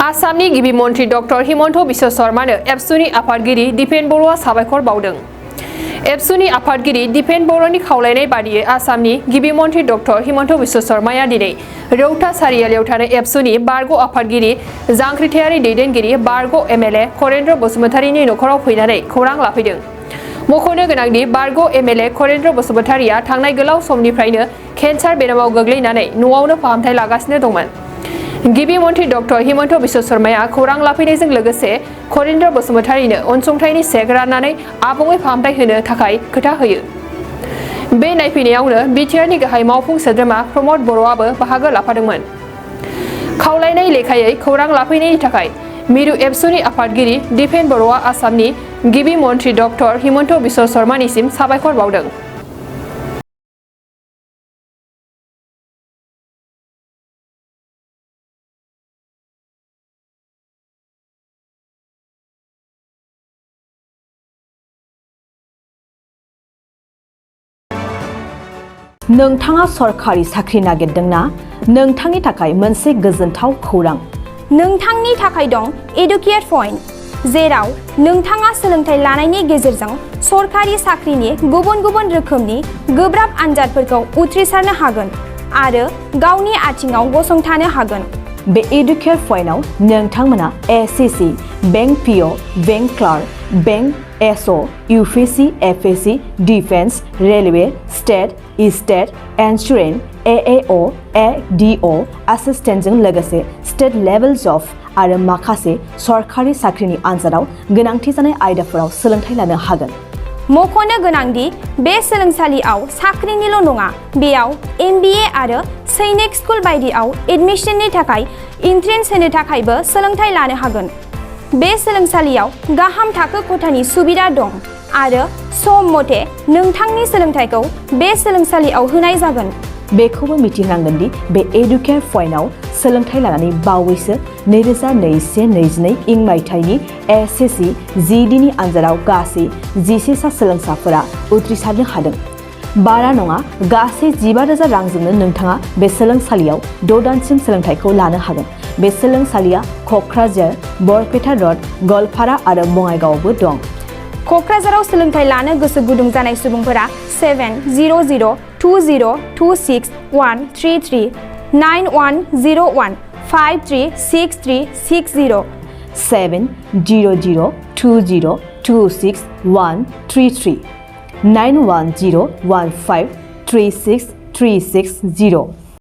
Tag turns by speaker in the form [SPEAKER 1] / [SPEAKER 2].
[SPEAKER 1] आसामनि गिबि मन्थ्रि डक्टर हिमन्त बिश्व शर्मानो एबसुनि आफादगिरि दिपेन बर'आ साबायखर बावदों। एबसुनि आफादगिरि दिपेन बर'नि खावलायनाय बादियै आसामनि गिबि मन्थ्रि डक्टर हिमन्त बिश्व शर्माया दिनै रौता सारियालियाव थानाय एबसुनि बारग' आफादगिरि जांख्रिथायारि दैदेनगिरि बारग' एमएलए करेन्द्र बसुमतारीनि नखराव फैनानै खौरां लाफैदों। मख'नो गोनांदि बारग' एमएलए करेन्द्र बसुमतारीया थांनाय गोलाव समनिफ्रायनो केन्सार बेरामाव गोग्लैनानै न'आवनो फाहामथाय लागासिनो दंमोन। गिबि मन्थ्रि डक्टर हिमन्त बिश्व शर्माया खौरां लाफैनायजों लोगोसे करेन्द्र बसुमतारीनो अनसुंथाइनि चेक राननानै आबुङै फाहामथाय होनो थाखाय खोथा होयो। बे नायफैनायावनो बिटिआरनि गाहाय मावफुं सोद्रोमा प्रमद बर'आबो बाहागो लाफादोंमोन। खावलायनाय लेखायै खौरां लाफैनायनि थाखाय मिरु एबसुनि आफादगिरि दिपेन बर'आ आसामनि गिबि मन्थ्रि डक्टर हिमन्त बिश्व शर्मानिसिम साबायखर बावदों।
[SPEAKER 2] नोंथाङा सरकारि साख्रि नागिरदोंना? नोंथांनि थाखाय मोनसे गोजोनथाव खौरां।
[SPEAKER 3] नोंथांनि थाखाय दं एडुकेट पइन्ट, जेराव नोंथाङा सोलोंथाइ लानायनि गेजेरजों सरकारि साख्रिनि गुबुन गुबुन रोखोमनि गोब्राब आनजादफोरखौ उथ्रिसारनो हागोन आरो गावनि आथिङाव गसंथानो हागोन।
[SPEAKER 2] बे एडुकेट पइन्टआव नोंथांमोना SSC, bank PO, bank clerk, bank SO, UPSC, FSC, defence, railway, state insurance, एएअ, एडिअ एसिस्टेन्टजों लोगोसे स्टेट लेभेल जब आरो माखासे सरकारि साख्रिनि आनजादाव गोनांथि जानाय आयदाफोराव सोलोंथाइ लानो हागोन।
[SPEAKER 3] मख'नो गोनांदि बे सोलोंसालियाव साख्रिनिल' नङा, बेयाव एमबिए आरो सैनिक स्कुल बायदियाव एडमिशननि थाखाय एन्ट्रेन्स होनो थाखायबो सोलोंथाइ लानो हागोन। बे सोलोंसालियाव गाहाम थाखो खथानि सुबिदा दं आरो सम मथे नोंथांनि सोलोंथाइखौ बे सोलोंसालियाव होनाय जागोन।
[SPEAKER 2] बेखौबो मिथिनांगोन दि बे एडुकेट पइन्टआव सोलोंथाइ लानानै बावैसो 2021-22 इं मायथाइनि एसएससि जिडिनि आनजादाव गासै 11 सा सोलोंसाफोरा उथ्रिसारनो हादों। बारा नङा, गासै 15,000 रांजोंनो नोंथाङा बे सोलोंसालियाव 6 दानसिम सोलोंथाइखौ लानो हागोन। बे सोलोंसालिया क'क्राझार, बरपेटा रड, गवालपारा आरो बङाइगावआवबो दं।
[SPEAKER 3] क'क्राझाराव सोलोंथाइ लानो गोसो गुदुं जानाय सुबुंफोरा 70020261133 9101 536360
[SPEAKER 2] 70020261133 9101536360